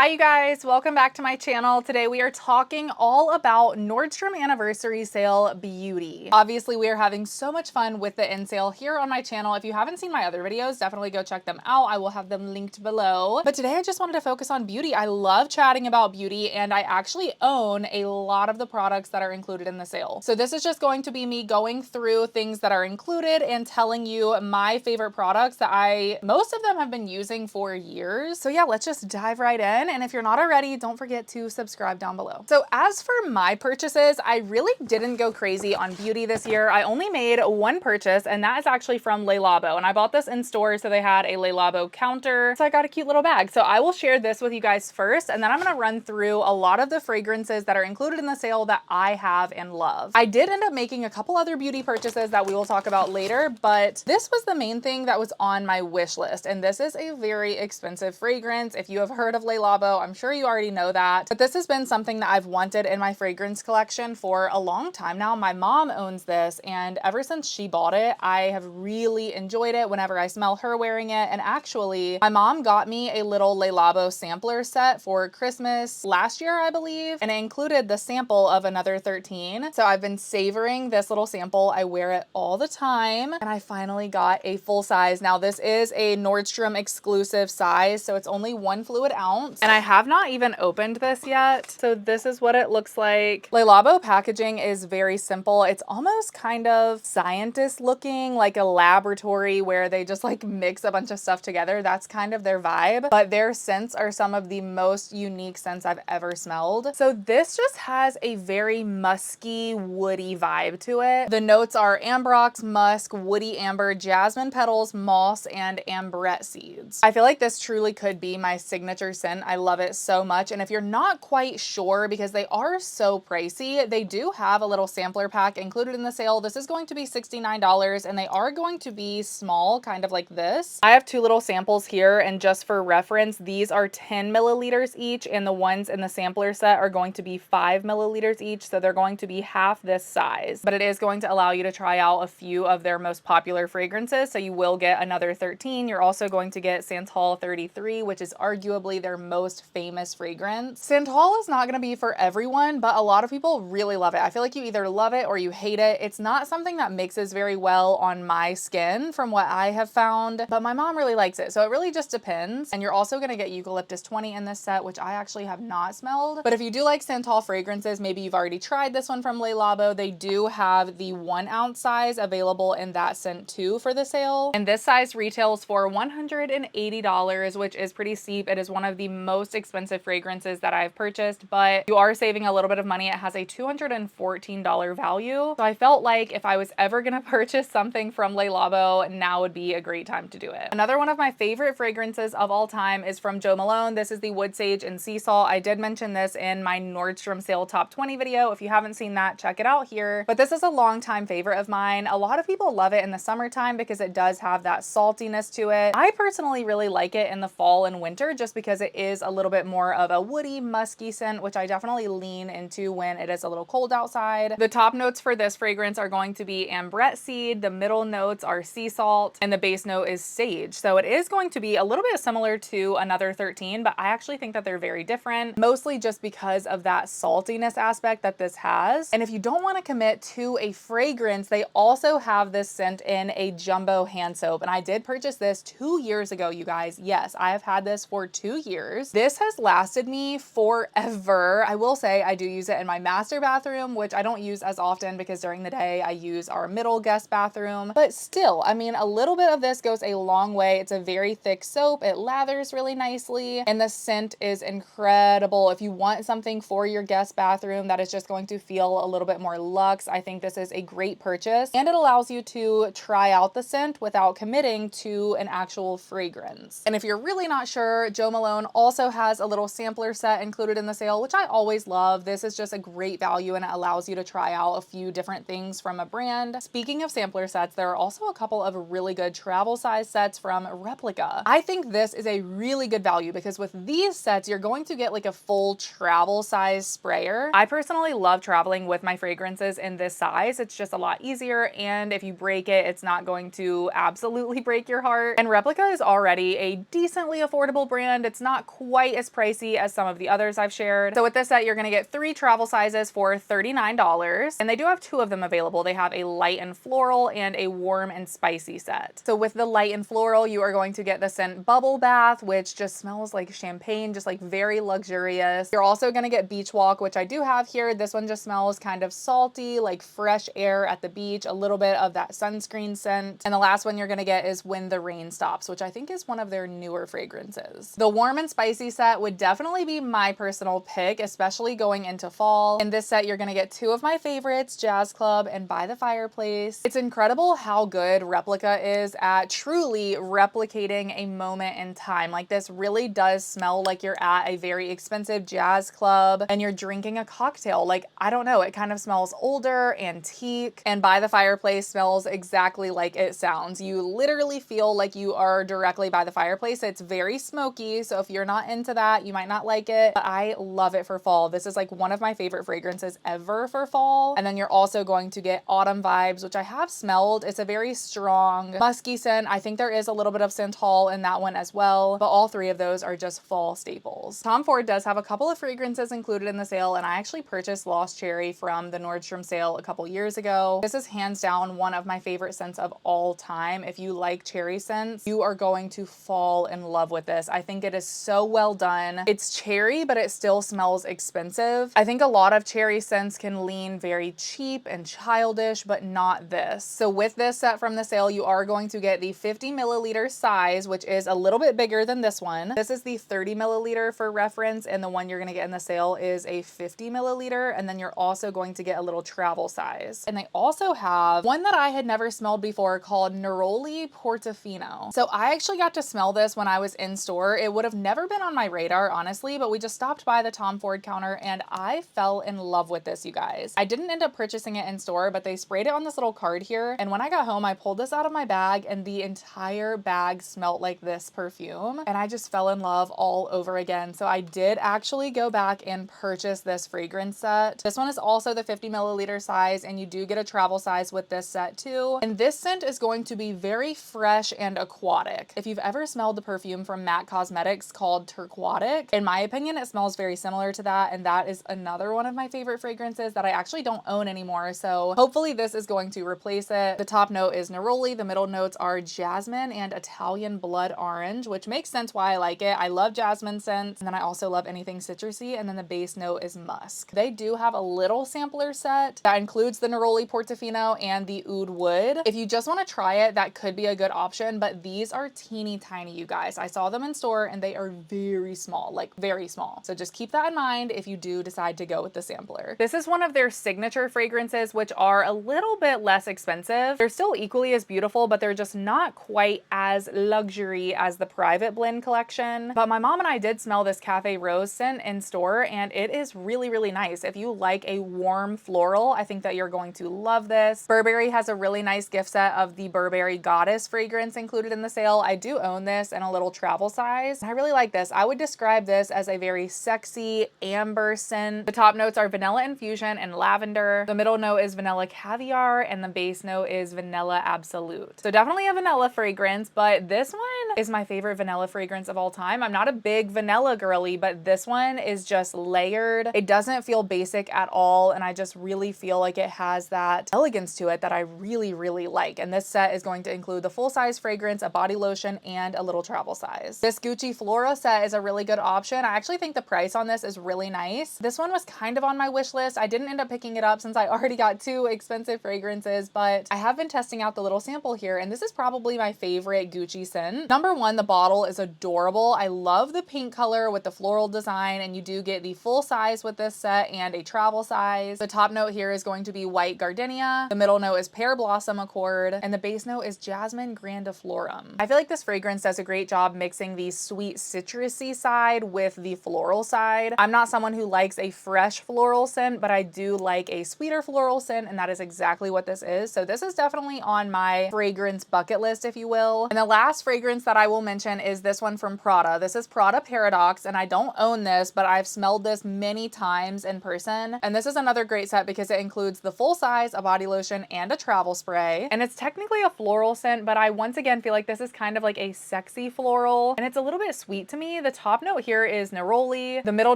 Hi you guys, welcome back to my channel. Today we are talking all about Nordstrom anniversary sale beauty. Obviously we are having so much fun with the NSale here on my channel. If you haven't seen my other videos, definitely go check them out. I will have them linked below. But today I just wanted to focus on beauty. I love chatting about beauty and I actually own a lot of the products that are included in the sale. So this is just going to be me going through things that are included and telling you my favorite products that most of them have been using for years. So yeah, let's just dive right in. And if you're not already, don't forget to subscribe down below. So as for my purchases, I really didn't go crazy on beauty this year. I only made one purchase and that is actually from Le Labo. And I bought this in store, so they had a Le Labo counter. So I got a cute little bag. So I will share this with you guys first, and then I'm gonna run through a lot of the fragrances that are included in the sale that I have and love. I did end up making a couple other beauty purchases that we will talk about later, but this was the main thing that was on my wish list. And this is a very expensive fragrance. If you have heard of Le Labo, I'm sure you already know that, but this has been something that I've wanted in my fragrance collection for a long time now. My mom owns this, and ever since she bought it, I have really enjoyed it whenever I smell her wearing it. And actually, my mom got me a little Le Labo sampler set for Christmas last year, I believe, and it included the sample of another 13. So I've been savoring this little sample. I wear it all the time, and I finally got a full size. Now, this is a Nordstrom exclusive size, so it's only 1 fluid ounce. And I have not even opened this yet. So this is what it looks like. Le Labo packaging is very simple. It's almost kind of scientist looking, like a laboratory where they just like mix a bunch of stuff together. That's kind of their vibe. But their scents are some of the most unique scents I've ever smelled. So this just has a very musky, woody vibe to it. The notes are ambrox, musk, woody amber, jasmine petals, moss, and ambrette seeds. I feel like this truly could be my signature scent. I love it so much. And if you're not quite sure, because they are so pricey, they do have a little sampler pack included in the sale. This is going to be $69 and they are going to be small, kind of like this. I have 2 little samples here, and just for reference, these are 10 milliliters each, and the ones in the sampler set are going to be 5 milliliters each. So they're going to be half this size, but it is going to allow you to try out a few of their most popular fragrances. So you will get another 13. You're also going to get Santal 33, which is arguably their most famous fragrance. Santal is not going to be for everyone, but a lot of people really love it. I feel like you either love it or you hate it. It's not something that mixes very well on my skin from what I have found, but my mom really likes it. So it really just depends. And you're also going to get Eucalyptus 20 in this set, which I actually have not smelled. But if you do like Santal fragrances, maybe you've already tried this one from Le Labo. They do have the 1 ounce size available in that scent too for the sale. And this size retails for $180, which is pretty steep. It is one of the most expensive fragrances that I've purchased, but you are saving a little bit of money. It has a $214 value. So I felt like if I was ever gonna purchase something from Le Labo, now would be a great time to do it. Another one of my favorite fragrances of all time is from Jo Malone. This is the Wood Sage and Sea Salt. I did mention this in my Nordstrom sale top 20 video. If you haven't seen that, check it out here. But this is a longtime favorite of mine. A lot of people love it in the summertime because it does have that saltiness to it. I personally really like it in the fall and winter just because it is a little bit more of a woody, musky scent, which I definitely lean into when it is a little cold outside. The top notes for this fragrance are going to be ambrette seed, the middle notes are sea salt, and the base note is sage. So it is going to be a little bit similar to another 13, but I actually think that they're very different, mostly just because of that saltiness aspect that this has. And if you don't want to commit to a fragrance, they also have this scent in a jumbo hand soap. And I did purchase this 2 years ago, you guys. Yes, I have had this for 2 years. This has lasted me forever. I will say I do use it in my master bathroom, which I don't use as often because during the day I use our middle guest bathroom. But still, I mean, a little bit of this goes a long way. It's a very thick soap. It lathers really nicely, and the scent is incredible. If you want something for your guest bathroom that is just going to feel a little bit more luxe, I think this is a great purchase, and it allows you to try out the scent without committing to an actual fragrance. And if you're really not sure, Jo Malone also has a little sampler set included in the sale, which I always love. This is just a great value and it allows you to try out a few different things from a brand. Speaking of sampler sets, there are also a couple of really good travel size sets from Replica. I think this is a really good value because with these sets, you're going to get like a full travel size sprayer. I personally love traveling with my fragrances in this size. It's just a lot easier, and if you break it, it's not going to absolutely break your heart. And Replica is already a decently affordable brand. It's not quite quite as pricey as some of the others I've shared. So with this set, you're gonna get 3 travel sizes for $39, and they do have 2 of them available. They have a light and floral and a warm and spicy set. So with the light and floral, you are going to get the scent Bubble Bath, which just smells like champagne, just like very luxurious. You're also gonna get Beach Walk, which I do have here. This one just smells kind of salty, like fresh air at the beach, a little bit of that sunscreen scent. And the last one you're gonna get is When the Rain Stops, which I think is one of their newer fragrances. The warm and spicy set would definitely be my personal pick, especially going into fall. In this set, you're gonna get 2 of my favorites, Jazz Club and By the Fireplace. It's incredible how good Replica is at truly replicating a moment in time. Like, this really does smell like you're at a very expensive jazz club and you're drinking a cocktail. Like, I don't know, it kind of smells older, antique, and By the Fireplace smells exactly like it sounds. You literally feel like you are directly by the fireplace. It's very smoky, so if you're not into that, you might not like it, but I love it for fall. This is like one of my favorite fragrances ever for fall. And then you're also going to get Autumn Vibes, which I have smelled. It's a very strong musky scent. I think there is a little bit of Santal in that one as well, but all 3 of those are just fall staples. Tom Ford does have a couple of fragrances included in the sale, and I actually purchased Lost Cherry from the Nordstrom sale a couple years ago. This is hands down one of my favorite scents of all time. If you like cherry scents, you are going to fall in love with this. I think it is so well done. It's cherry, but it still smells expensive. I think a lot of cherry scents can lean very cheap and childish, but not this. So with this set from the sale, you are going to get the 50 milliliter size, which is a little bit bigger than this one. This is the 30 milliliter for reference, and the one you're gonna get in the sale is a 50 milliliter, and then you're also going to get a little travel size. And they also have one that I had never smelled before called Neroli Portofino. So I actually got to smell this when I was in store. It would have never been on my radar, honestly, but we just stopped by the Tom Ford counter and I fell in love with this, you guys. I didn't end up purchasing it in store, but they sprayed it on this little card here. And when I got home, I pulled this out of my bag and the entire bag smelled like this perfume. And I just fell in love all over again. So I did actually go back and purchase this fragrance set. This one is also the 50 milliliter size, and you do get a travel size with this set too. And this scent is going to be very fresh and aquatic. If you've ever smelled the perfume from MAC Cosmetics called Turquatic, in my opinion, it smells very similar to that. And that is another one of my favorite fragrances that I actually don't own anymore. So hopefully this is going to replace it. The top note is neroli. The middle notes are jasmine and Italian blood orange, which makes sense why I like it. I love jasmine scents, and then I also love anything citrusy. And then the base note is musk. They do have a little sampler set that includes the Neroli Portofino and the Oud Wood. If you just want to try it, that could be a good option, but these are teeny tiny, you guys. I saw them in store and they are very small, like very small. So just keep that in mind if you do decide to go with the sampler. This is one of their signature fragrances, which are a little bit less expensive. They're still equally as beautiful, but they're just not quite as luxury as the Private Blend collection. But my mom and I did smell this Cafe Rose scent in store, and it is really, really nice. If you like a warm floral, I think that you're going to love this. Burberry has a really nice gift set of the Burberry Goddess fragrance included in the sale. I do own this in a little travel size. I really like this. I would describe this as a very sexy amber scent. The top notes are vanilla infusion and lavender. The middle note is vanilla caviar, and the base note is vanilla absolute. So definitely a vanilla fragrance, but this one is my favorite vanilla fragrance of all time. I'm not a big vanilla girly, but this one is just layered. It doesn't feel basic at all, and I just really feel like it has that elegance to it that I really, really like. And this set is going to include the full-size fragrance, a body lotion, and a little travel size. This Gucci Flora set is a really good option. I actually think the price on this is really nice. This one was kind of on my wish list. I didn't end up picking it up since I already got 2 expensive fragrances, but I have been testing out the little sample here, and this is probably my favorite Gucci scent. Number one, the bottle is adorable. I love the pink color with the floral design, and you do get the full size with this set and a travel size. The top note here is going to be white gardenia. The middle note is pear blossom accord, and the base note is jasmine grandiflorum. I feel like this fragrance does a great job mixing the sweet citrusy side with the floral side. I'm not someone who likes a fresh floral scent, but I do like a sweeter floral scent, and that is exactly what this is. So this is definitely on my fragrance bucket list, if you will. And the last fragrance that I will mention is this one from Prada. This is Prada Paradox, and I don't own this, but I've smelled this many times in person. And this is another great set because it includes the full size, a body lotion, and a travel spray. And it's technically a floral scent, but I once again feel like this is kind of like a sexy floral, and it's a little bit sweet to me. me, the top note here is neroli, the middle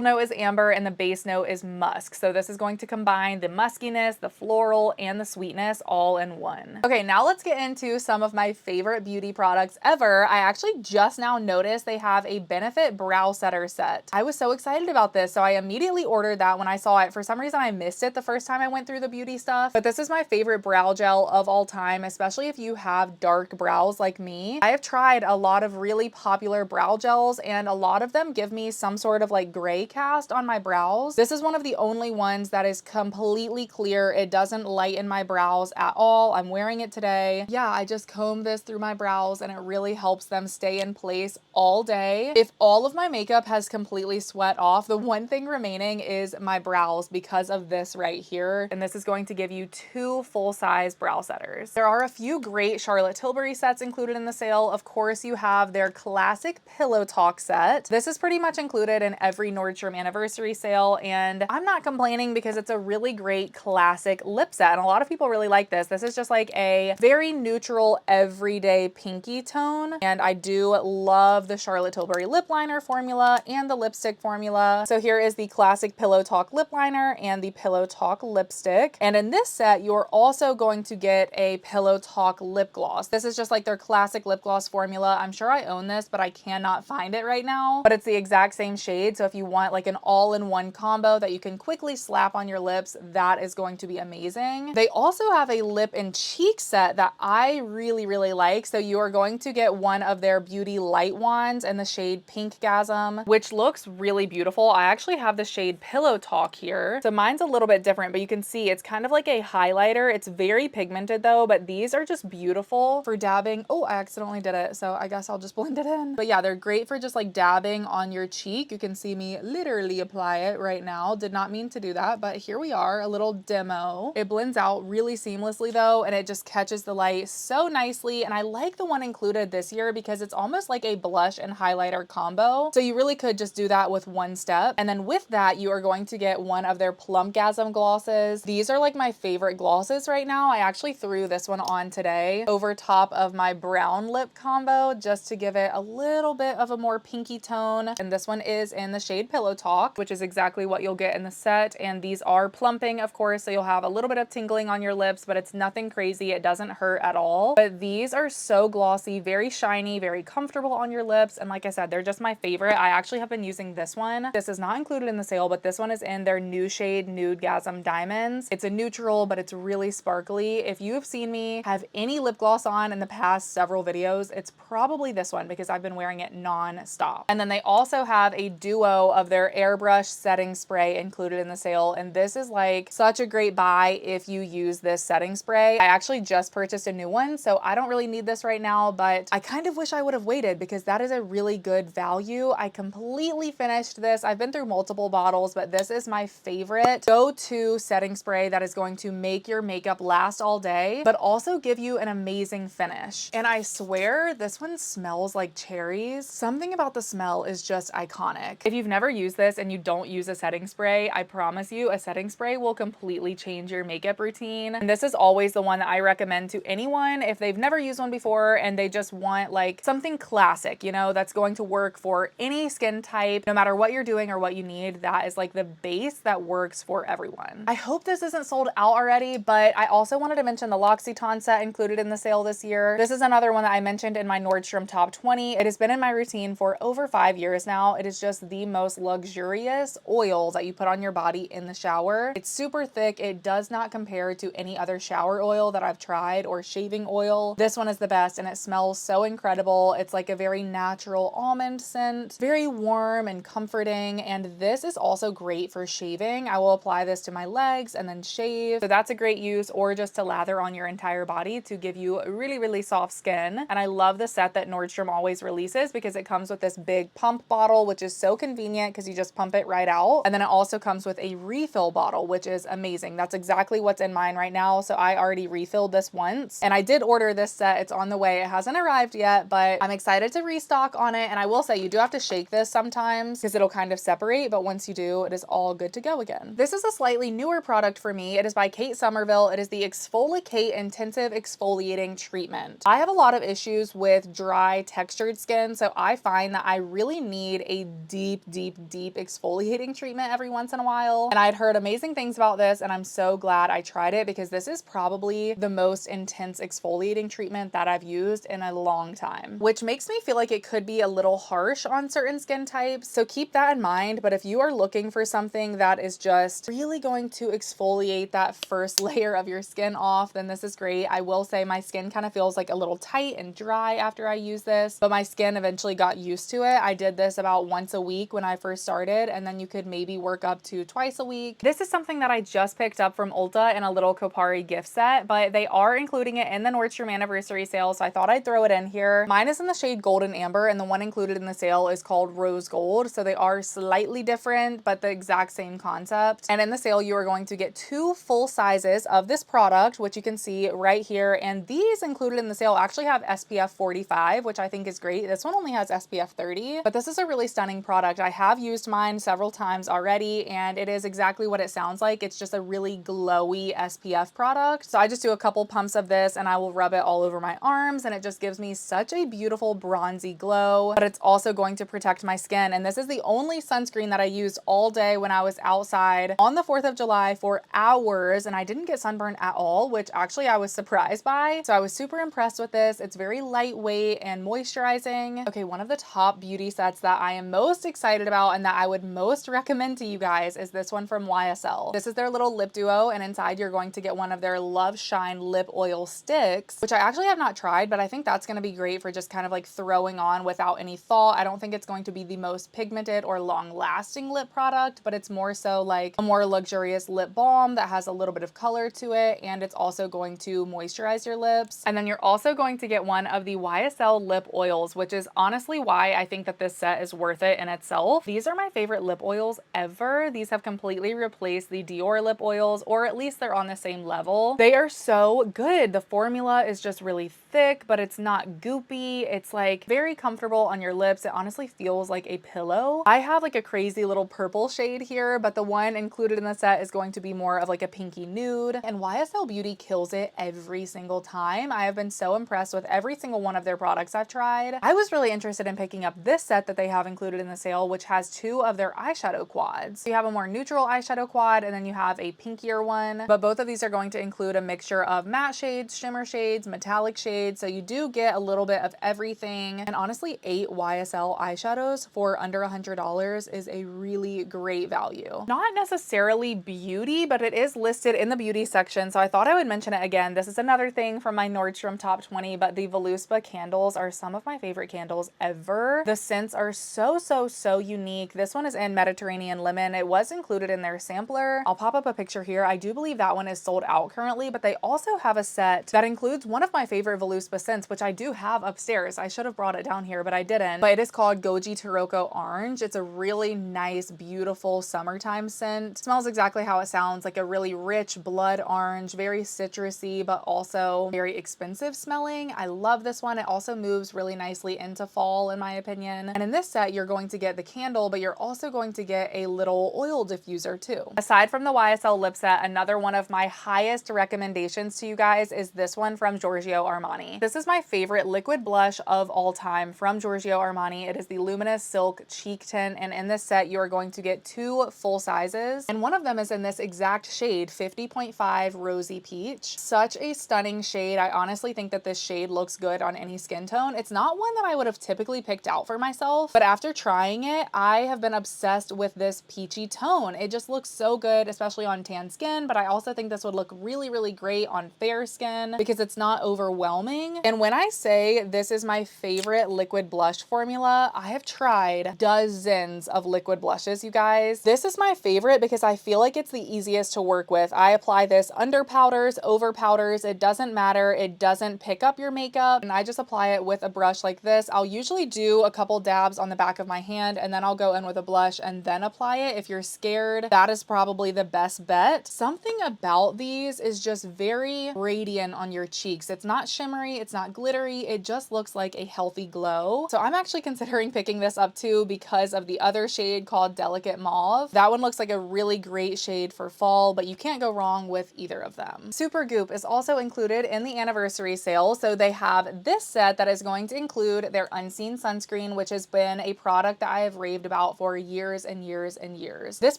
note is amber, and the base note is musk. So this is going to combine the muskiness, the floral, and the sweetness all in one. Okay, now let's get into some of my favorite beauty products ever. I actually just now noticed they have a Benefit brow setter set. I was so excited about this, so I immediately ordered that when I saw it. For some reason, I missed it the first time I went through the beauty stuff, but this is my favorite brow gel of all time, especially if you have dark brows like me. I have tried a lot of really popular brow gels, and a lot of them give me some sort of like gray cast on my brows. This is one of the only ones that is completely clear. It doesn't lighten my brows at all. I'm wearing it today. Yeah, I just comb this through my brows and it really helps them stay in place all day. If all of my makeup has completely sweat off, the one thing remaining is my brows because of this right here. And this is going to give you 2 full-size brow setters. There are a few great Charlotte Tilbury sets included in the sale. Of course, you have their classic Pillow Talk set. This is pretty much included in every Nordstrom anniversary sale, and I'm not complaining because it's a really great classic lip set, and a lot of people really like this. This is just like a very neutral, everyday pinky tone, and I do love the Charlotte Tilbury lip liner formula and the lipstick formula. So here is the classic Pillow Talk lip liner and the Pillow Talk lipstick, and in this set, you're also going to get a Pillow Talk lip gloss. This is just like their classic lip gloss formula. I'm sure I own this, but I cannot find it right now, but it's the exact same shade. So if you want like an all-in-one combo that you can quickly slap on your lips, that is going to be amazing. They also have a lip and cheek set that I really like. So you are going to get one of their beauty light wands in the shade Pinkgasm, which looks really beautiful. I actually have the shade Pillow Talk here. So mine's a little bit different, but you can see it's kind of like a highlighter. It's very pigmented though, but these are just beautiful for dabbing. Oh, I accidentally did it, so I guess I'll just blend it in. But yeah, they're great for just like dabbing on your cheek. You can see me literally apply it right now. Did not mean to do that, but here we are, a little demo. It blends out really seamlessly though, and it just catches the light so nicely. And I like the one included this year because it's almost like a blush and highlighter combo. So you really could just do that with one step. And then with that, you are going to get one of their Plumpgasm glosses. These are like my favorite glosses right now. I actually threw this one on today over top of my brown lip combo just to give it a little bit of a more pinky tone. And this one is in the shade Pillow Talk, which is exactly what you'll get in the set. And these are plumping, of course, so you'll have a little bit of tingling on your lips, but it's nothing crazy. It doesn't hurt at all. But these are so glossy, very shiny, very comfortable on your lips. And like I said, they're just my favorite. I actually have been using this one. This is not included in the sale, but this one is in their new shade Nudegasm Diamonds. It's a neutral, but it's really sparkly. If you have seen me have any lip gloss on in the past several videos, it's probably this one because I've been wearing it non-stop. And then they also have a duo of their airbrush setting spray included in the sale, and this is like such a great buy if you use this setting spray. I actually just purchased a new one, so I don't really need this right now, but I kind of wish I would have waited because that is a really good value. I completely finished this. I've been through multiple bottles, but this is my favorite go-to setting spray that is going to make your makeup last all day, but also give you an amazing finish. And I swear this one smells like cherries. Something about the smell is just iconic. If you've never used this and you don't use a setting spray, I promise you a setting spray will completely change your makeup routine. And this is always the one that I recommend to anyone if they've never used one before and they just want like something classic, you know, that's going to work for any skin type, no matter what you're doing or what you need. That is like the base that works for everyone. I hope this isn't sold out already, but I also wanted to mention the L'Occitane set included in the sale this year. This is another one that I mentioned in my Nordstrom top 20. It has been in my routine for over 5 years now. It is just the most luxurious oil that you put on your body in the shower. It's super thick. It does not compare to any other shower oil that I've tried or shaving oil. This one is the best and it smells so incredible. It's like a very natural almond scent, very warm and comforting. And this is also great for shaving. I will apply this to my legs and then shave. So that's a great use, or just to lather on your entire body to give you really soft skin. And I love the set that Nordstrom always releases because it comes with this big pump bottle, which is so convenient because you just pump it right out. And then it also comes with a refill bottle, which is amazing. That's exactly what's in mine right now. So I already refilled this once and I did order this set. It's on the way. It hasn't arrived yet, but I'm excited to restock on it. And I will say you do have to shake this sometimes because it'll kind of separate, but once you do, it is all good to go again. This is a slightly newer product for me. It is by Kate Somerville. It is the Exfoliate Intensive Exfoliating Treatment. I have a lot of issues with dry textured skin, so I find that I really need a deep exfoliating treatment every once in a while. And I'd heard amazing things about this, and I'm so glad I tried it because this is probably the most intense exfoliating treatment that I've used in a long time, which makes me feel like it could be a little harsh on certain skin types. So keep that in mind. But if you are looking for something that is just really going to exfoliate that first layer of your skin off, then this is great. I will say my skin kind of feels like a little tight and dry after I use this, but my skin eventually got used to it. I did this about once a week when I first started, and then you could maybe work up to twice a week. This is something that I just picked up from Ulta in a little Kopari gift set, but they are including it in the Nordstrom anniversary sale, so I thought I'd throw it in here. Mine is in the shade Golden Amber, and the one included in the sale is called Rose Gold, so they are slightly different, but the exact same concept. And in the sale, you are going to get 2 full sizes of this product, which you can see right here, and these included in the sale actually have SPF 45, which I think is great. This one only has SPF 30, but this is a really stunning product. I have used mine several times already, and it is exactly what it sounds like. It's just a really glowy SPF product. So I just do a couple pumps of this and I will rub it all over my arms, and it just gives me such a beautiful bronzy glow, but it's also going to protect my skin. And this is the only sunscreen that I used all day when I was outside on the 4th of July for hours, and I didn't get sunburned at all, which actually I was surprised by. So I was super impressed with this. It's very lightweight and moisturizing. Okay, one of the top beauty sets that I am most excited about and that I would most recommend to you guys is this one from YSL. This is their little lip duo, and inside you're going to get one of their Love Shine lip oil sticks, which I actually have not tried, but I think that's going to be great for just kind of like throwing on without any thought. I don't think it's going to be the most pigmented or long lasting lip product, but it's more so like a more luxurious lip balm that has a little bit of color to it, and it's also going to moisturize your lips. And then you're also going to get one of the YSL lip oils, which is honestly why I think that this set is worth it in itself. These are my favorite lip oils ever. These have completely replaced the Dior lip oils, or at least they're on the same level. They are so good. The formula is just really thick, but it's not goopy. It's like very comfortable on your lips. It honestly feels like a pillow. I have like a crazy little purple shade here, but the one included in the set is going to be more of like a pinky nude, and YSL Beauty kills it every single time. I have been so impressed with every single one of their products I've tried. I was really interested in picking up this set that they have included in the sale, which has 2 of their eyeshadow quads. You have a more neutral eyeshadow quad, and then you have a pinkier one, but both of these are going to include a mixture of matte shades, shimmer shades, metallic shades, so you do get a little bit of everything. And honestly, 8 YSL eyeshadows for under $100 is a really great value. Not necessarily beauty, but it is listed in the beauty section, so I thought I would mention it again. This is another thing from my Nordstrom top 20, but the Voluspa candles are some of my favorite candles ever. The scents are so unique. This one is in Mediterranean Lemon. It was included in their sampler. I'll pop up a picture here. I do believe that one is sold out currently, but they also have a set that includes one of my favorite Voluspa scents, which I do have upstairs. I should have brought it down here, but I didn't. But it is called Goji Taroko Orange. It's a really nice, beautiful summertime scent. It smells exactly how it sounds, like a really rich blood orange, very citrusy, but also very expensive smelling. I love this one. It also moves really nicely into fall, in my opinion. And in this set, you're going to get the candle, but you're also going to get a little oil diffuser too. Aside from the YSL lip set, another one of my highest recommendations to you guys is this one from Giorgio Armani. This is my favorite liquid blush of all time from Giorgio Armani. It is the Luminous Silk Cheek Tint, and in this set, you are going to get 2 full sizes, and one of them is in this exact shade, 50.5 Rosy Peach. Such a stunning shade. I honestly think that this shade looks good on any skin tone. It's not one that I would have typically picked out for myself, but after trying it, I have been obsessed with this peachy tone. It just looks so good, especially on tan skin, but I also think this would look really great on fair skin because it's not overwhelming. And when I say this is my favorite liquid blush formula, I have tried dozens of liquid blushes, you guys. This is my favorite because I feel like it's the easiest to work with. I apply this under powders, over powders. It doesn't matter. It doesn't pick up your makeup, and I just apply it with a brush like this. I'll usually do a couple dabs on the back of my hand, and then I'll go in with a blush and then apply it. If you're scared, that is probably the best bet. Something about these is just very radiant on your cheeks. It's not shimmery, it's not glittery, it just looks like a healthy glow. So I'm actually considering picking this up too because of the other shade called Delicate Mauve. That one looks like a really great shade for fall, but you can't go wrong with either of them. Supergoop is also included in the anniversary sale, so they have this set that is going to include their Unseen Sunscreen sunscreen, which has been a product that I have raved about for years and years and years. This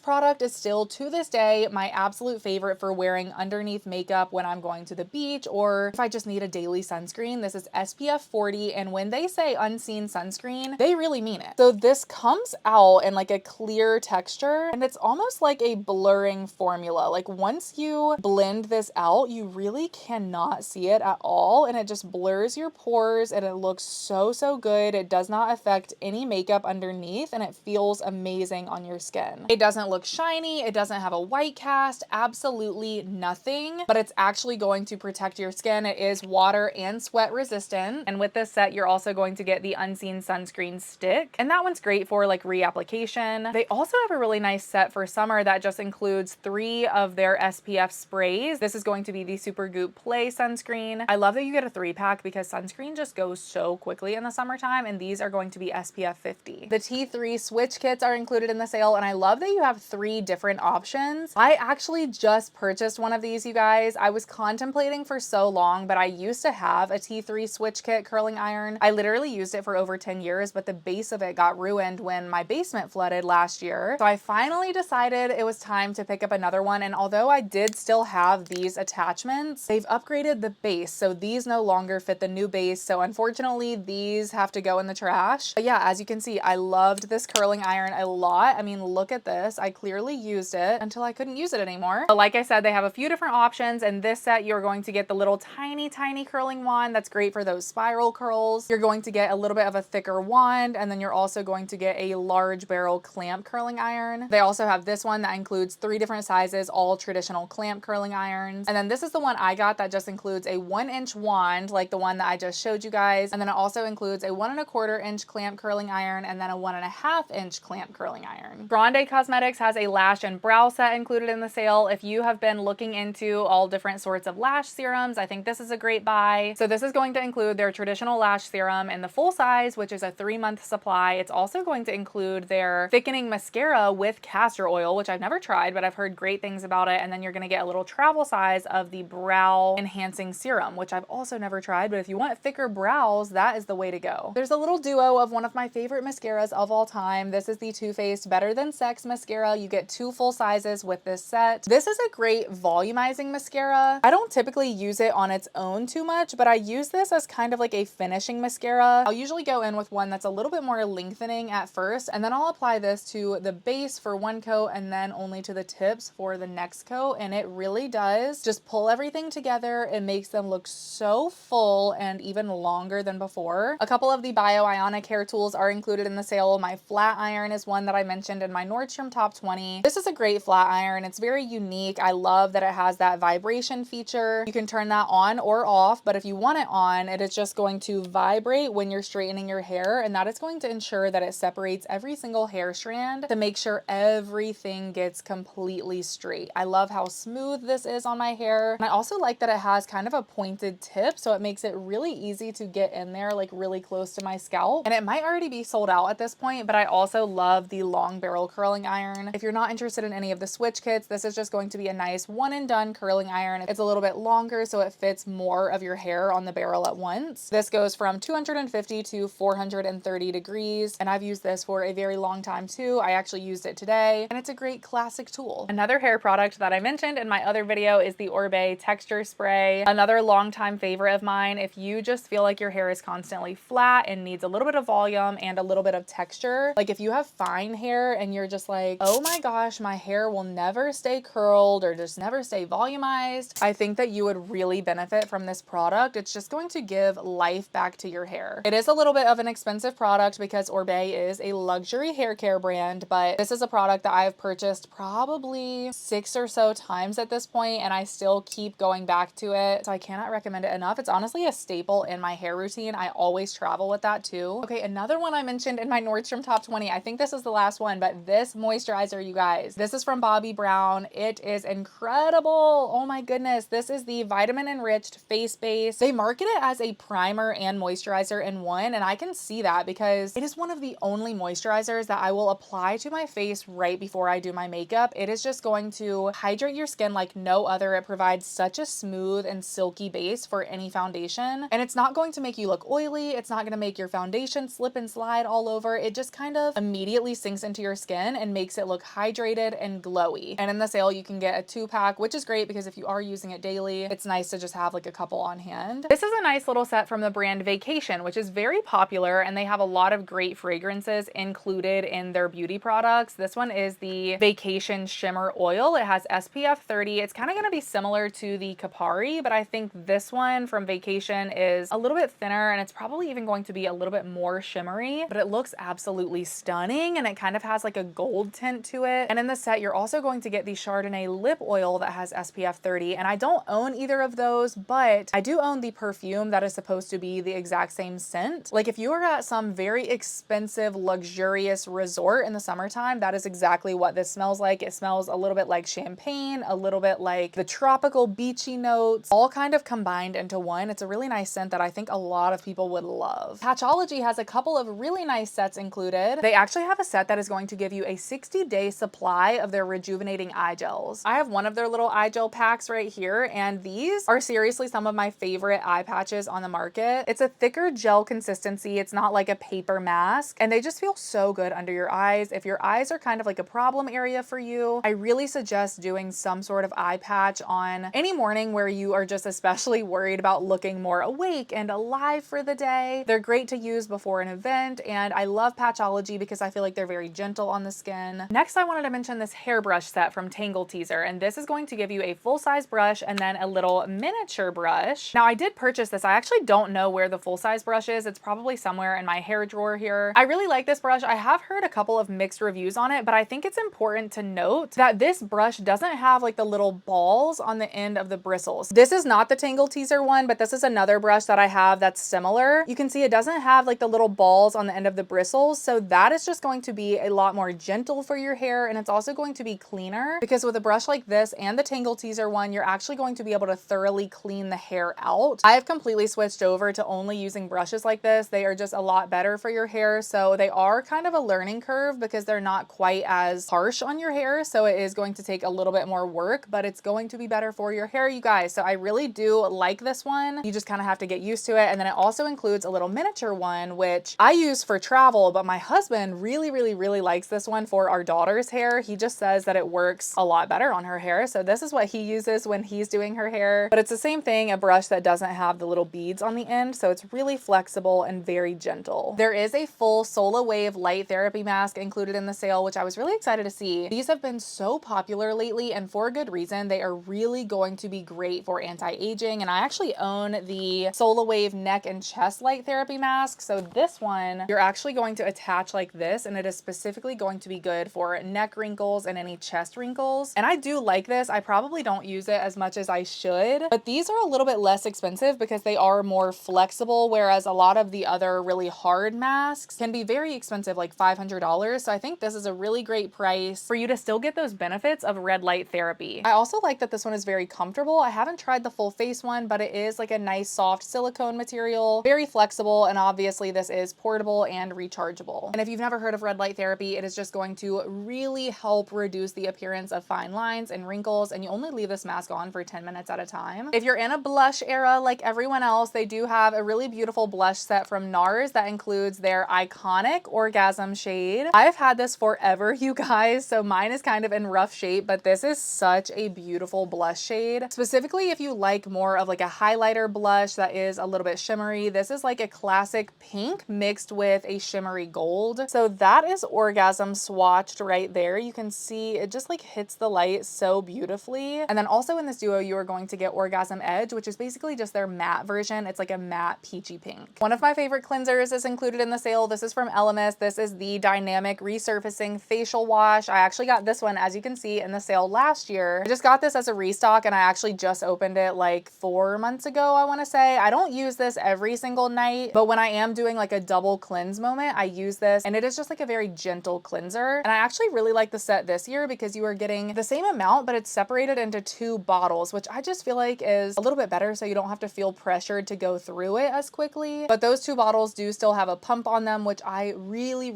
product is still to this day my absolute favorite for wearing underneath makeup when I'm going to the beach or if I just need a daily sunscreen. This is SPF 40, and when they say unseen sunscreen, they really mean it. So this comes out in like a clear texture, and it's almost like a blurring formula. Like once you blend this out, you really cannot see it at all, and it just blurs your pores, and it looks so good. It does not affect any makeup underneath, and it feels amazing on your skin. It doesn't look shiny, it doesn't have a white cast, absolutely nothing, but it's actually going to protect your skin. It is water and sweat resistant, and with this set you're also going to get the unseen sunscreen stick, and that one's great for like reapplication. They also have a really nice set for summer that just includes 3 of their SPF sprays. This is going to be the Supergoop Play sunscreen. I love that you get a 3-pack because sunscreen just goes so quickly in the summertime, and these are going to be SPF 50. The T3 switch kits are included in the sale, and I love that you have 3 different options. I actually just purchased one of these, you guys. I was contemplating for so long, but I used to have a T3 switch kit curling iron. I literally used it for over 10 years, but the base of it got ruined when my basement flooded last year. So I finally decided it was time to pick up another one, and although I did still have these attachments, they've upgraded the base, so these no longer fit the new base, so unfortunately these have to go in the trash. But yeah, as you can see, I loved this curling iron a lot. I mean, look at this. I clearly used it until I couldn't use it anymore. But like I said, they have a few different options. In this set, you're going to get the little tiny curling wand that's great for those spiral curls. You're going to get a little bit of a thicker wand, and then you're also going to get a large barrel clamp curling iron. They also have this one that includes 3 different sizes, all traditional clamp curling irons. And then this is the one I got that just includes a 1-inch wand, like the one that I just showed you guys. And then it also includes a 1¼ inch clamp curling iron and then a 1½ inch clamp curling iron. Grande Cosmetics has a lash and brow set included in the sale. If you have been looking into all different sorts of lash serums, I think this is a great buy. So this is going to include their traditional lash serum in the full size, which is a 3-month supply. It's also going to include their thickening mascara with castor oil, which I've never tried, but I've heard great things about it. And then you're going to get a little travel size of the brow enhancing serum, which I've also never tried, but if you want thicker brows, that is the way to go. There's a little duo of one of my favorite mascaras of all time. This is the Too Faced Better Than Sex mascara. You get 2 full sizes with this set. This is a great volumizing mascara. I don't typically use it on its own too much, but I use this as kind of like a finishing mascara. I'll usually go in with one that's a little bit more lengthening at first, and then I'll apply this to the base for one coat and then only to the tips for the next coat, and it really does just pull everything together. It makes them look so full and even longer than before. A couple of the Ionic hair tools are included in the sale. My flat iron is one that I mentioned in my Nordstrom top 20. This is a great flat iron. It's very unique. I love that it has that vibration feature. You can turn that on or off, but if you want it on, it is just going to vibrate when you're straightening your hair, and that is going to ensure that it separates every single hair strand to make sure everything gets completely straight. I love how smooth this is on my hair, and I also like that it has kind of a pointed tip, so it makes it really easy to get in there, like really close to my scalp. And it might already be sold out at this point, but I also love the long barrel curling iron. If you're not interested in any of the switch kits, this is just going to be a nice one and done curling iron. It's a little bit longer, so it fits more of your hair on the barrel at once. This goes from 250 to 430 degrees, and I've used this for a very long time too. I actually used it today, and it's a great classic tool. Another hair product that I mentioned in my other video is the Orbe Texture Spray. Another longtime favorite of mine. If you just feel like your hair is constantly flat and needs a little bit of volume and a little bit of texture, like if you have fine hair and you're just like, oh my gosh, my hair will never stay curled or just never stay volumized, I think that you would really benefit from this product. It's just going to give life back to your hair. It is a little bit of an expensive product because Orbe is a luxury hair care brand, but this is a product that I've purchased probably 6 or so times at this point, and I still keep going back to it. So I cannot recommend it enough. It's honestly a staple in my hair routine. I always travel with that too. Okay, another one I mentioned in my Nordstrom top 20. I think this is the last one, but this moisturizer, you guys, this is from Bobbi Brown. It is incredible. Oh my goodness. This is the vitamin enriched face base. They market it as a primer and moisturizer in one, and I can see that because it is one of the only moisturizers that I will apply to my face right before I do my makeup. It is just going to hydrate your skin like no other. It provides such a smooth and silky base for any foundation, and it's not going to make you look oily. It's not going to make your foundation shouldn't slip and slide all over. It just kind of immediately sinks into your skin and makes it look hydrated and glowy. And in the sale, you can get a 2-pack, which is great because if you are using it daily, it's nice to just have like a couple on hand. This is a nice little set from the brand Vacation, which is very popular, and they have a lot of great fragrances included in their beauty products. This one is the Vacation Shimmer Oil. It has SPF 30. It's kind of going to be similar to the Kapari, but I think this one from Vacation is a little bit thinner, and it's probably even going to be a little bit more shimmery, but it looks absolutely stunning, and it kind of has like a gold tint to it. And in the set, you're also going to get the Chardonnay lip oil that has SPF 30, and I don't own either of those, but I do own the perfume that is supposed to be the exact same scent. Like if you are at some very expensive, luxurious resort in the summertime, that is exactly what this smells like. It smells a little bit like champagne, a little bit like the tropical beachy notes, all kind of combined into one. It's a really nice scent that I think a lot of people would love. Patchology has a couple of really nice sets included. They actually have a set that is going to give you a 60-day supply of their rejuvenating eye gels. I have one of their little eye gel packs right here, and these are seriously some of my favorite eye patches on the market. It's a thicker gel consistency. It's not like a paper mask, and they just feel so good under your eyes. If your eyes are kind of like a problem area for you, I really suggest doing some sort of eye patch on any morning where you are just especially worried about looking more awake and alive for the day. They're great to use before an event, and I love Patchology because I feel like they're very gentle on the skin. Next, I wanted to mention this hairbrush set from Tangle Teaser, and this is going to give you a full-size brush and then a little miniature brush. Now, I did purchase this. I actually don't know where the full-size brush is. It's probably somewhere in my hair drawer here. I really like this brush. I have heard a couple of mixed reviews on it, but I think it's important to note that this brush doesn't have like the little balls on the end of the bristles. This is not the Tangle Teaser one, but this is another brush that I have that's similar. You can see it doesn't have like the little balls on the end of the bristles, so that is just going to be a lot more gentle for your hair, and it's also going to be cleaner because with a brush like this and the Tangle Teaser one, you're actually going to be able to thoroughly clean the hair out. I have completely switched over to only using brushes like this. They are just a lot better for your hair, so they are kind of a learning curve because they're not quite as harsh on your hair, so it is going to take a little bit more work, but it's going to be better for your hair, you guys. So I really do like this one. You just kind of have to get used to it. And then it also includes a little miniature one, which I use for travel, but my husband really likes this one for our daughter's hair. He just says that it works a lot better on her hair. So this is what he uses when he's doing her hair, but it's the same thing, a brush that doesn't have the little beads on the end. So it's really flexible and very gentle. There is a full Solar Wave light therapy mask included in the sale, which I was really excited to see. These have been so popular lately, and for a good reason. They are really going to be great for anti-aging, and I actually own the Solar Wave neck and chest light therapy mask. So this one, you're actually going to attach like this, and it is specifically going to be good for neck wrinkles and any chest wrinkles. And I do like this. I probably don't use it as much as I should, but these are a little bit less expensive because they are more flexible, whereas a lot of the other really hard masks can be very expensive, like $500. So I think this is a really great price for you to still get those benefits of red light therapy. I also like that this one is very comfortable. I haven't tried the full face one, but it is like a nice soft silicone material, very flexible, and obviously this is portable and rechargeable. And if you've never heard of red light therapy, it is just going to really help reduce the appearance of fine lines and wrinkles, and you only leave this mask on for 10 minutes at a time. If you're in a blush era like everyone else, they do have a really beautiful blush set from NARS that includes their Iconic Orgasm shade. I've had this forever, you guys, so mine is kind of in rough shape, but this is such a beautiful blush shade. Specifically, if you like more of like a highlighter blush that is a little bit shimmery, this is like a classic pink mixed with a shimmery gold. So that is Orgasm swatched right there. You can see it just like hits the light so beautifully. And then also in this duo, you are going to get Orgasm Edge, which is basically just their matte version. It's like a matte peachy pink. One of my favorite cleansers is included in the sale. This is from Elemis. This is the Dynamic Resurfacing Facial Wash. I actually got this one, as you can see, in the sale last year. I just got this as a restock, and I actually just opened it like 4 months ago, I want to say. I don't use this every single night, but when I am doing like a double cleanse moment, I use this, and it is just like a very gentle cleanser. And I actually really like the set this year because you are getting the same amount, but it's separated into 2 bottles, which I just feel like is a little bit better, so you don't have to feel pressured to go through it as quickly. But those 2 bottles do still have a pump on them, which I really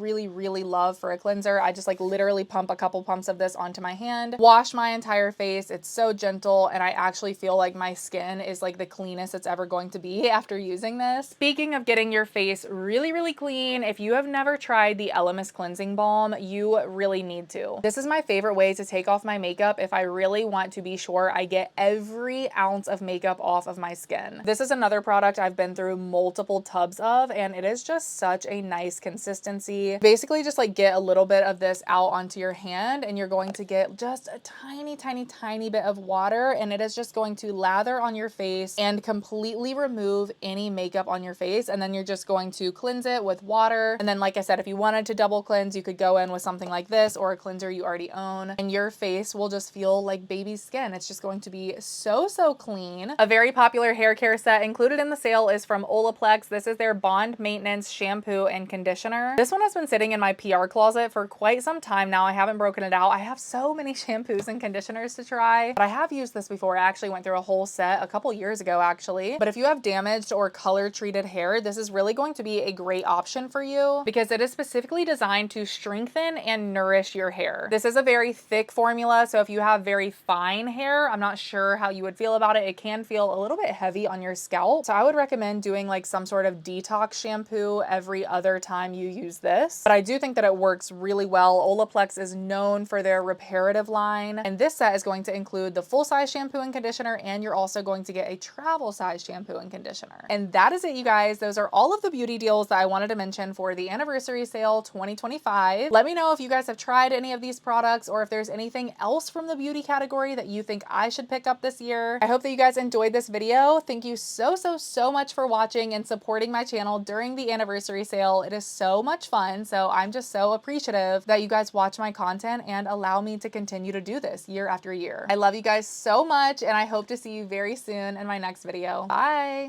love for a cleanser. I just like literally pump a couple pumps of this onto my hand, wash my entire face. It's so gentle, and I actually feel like my skin is like the cleanest it's ever going to be after using this. Speaking of getting your face really, really clean. If you have never tried the Elemis cleansing balm, you really need to. This is my favorite way to take off my makeup if I really want to be sure I get every ounce of makeup off of my skin. This is another product I've been through multiple tubs of, and it is just such a nice consistency. Basically just like get a little bit of this out onto your hand, and you're going to get just a tiny, tiny, tiny bit of water, and it is just going to lather on your face and completely remove any makeup on your face. And then you're just going to cleanse it with water. And then, like I said, if you wanted to double cleanse, you could go in with something like this or a cleanser you already own, and your face will just feel like baby skin. It's just going to be so, so clean. A very popular hair care set included in the sale is from Olaplex. This is their Bond Maintenance shampoo and conditioner. This one has been sitting in my PR closet for quite some time now. I haven't broken it out. I have so many shampoos and conditioners to try, but I have used this before. I actually went through a whole set a couple years ago actually. But if you have damaged or color treated hair, this is really going to be a great option for you because it is specifically designed to strengthen and nourish your hair. This is a very thick formula, so if you have very fine hair, I'm not sure how you would feel about it. It can feel a little bit heavy on your scalp. So I would recommend doing like some sort of detox shampoo every other time you use this. But I do think that it works really well. Olaplex is known for their reparative line, and this set is going to include the full-size shampoo and conditioner, and you're also going to get a travel size shampoo and conditioner. And that is it, you guys. Those are all of the beauty deals that I wanted to mention for the anniversary sale 2025. Let me know if you guys have tried any of these products or if there's anything else from the beauty category that you think I should pick up this year. I hope that you guys enjoyed this video. Thank you so, so, so much for watching and supporting my channel during the anniversary sale. It is so much fun. So I'm just so appreciative that you guys watch my content and allow me to continue to do this year after year. I love you guys so much, and I hope to see you very soon in my next video. Bye.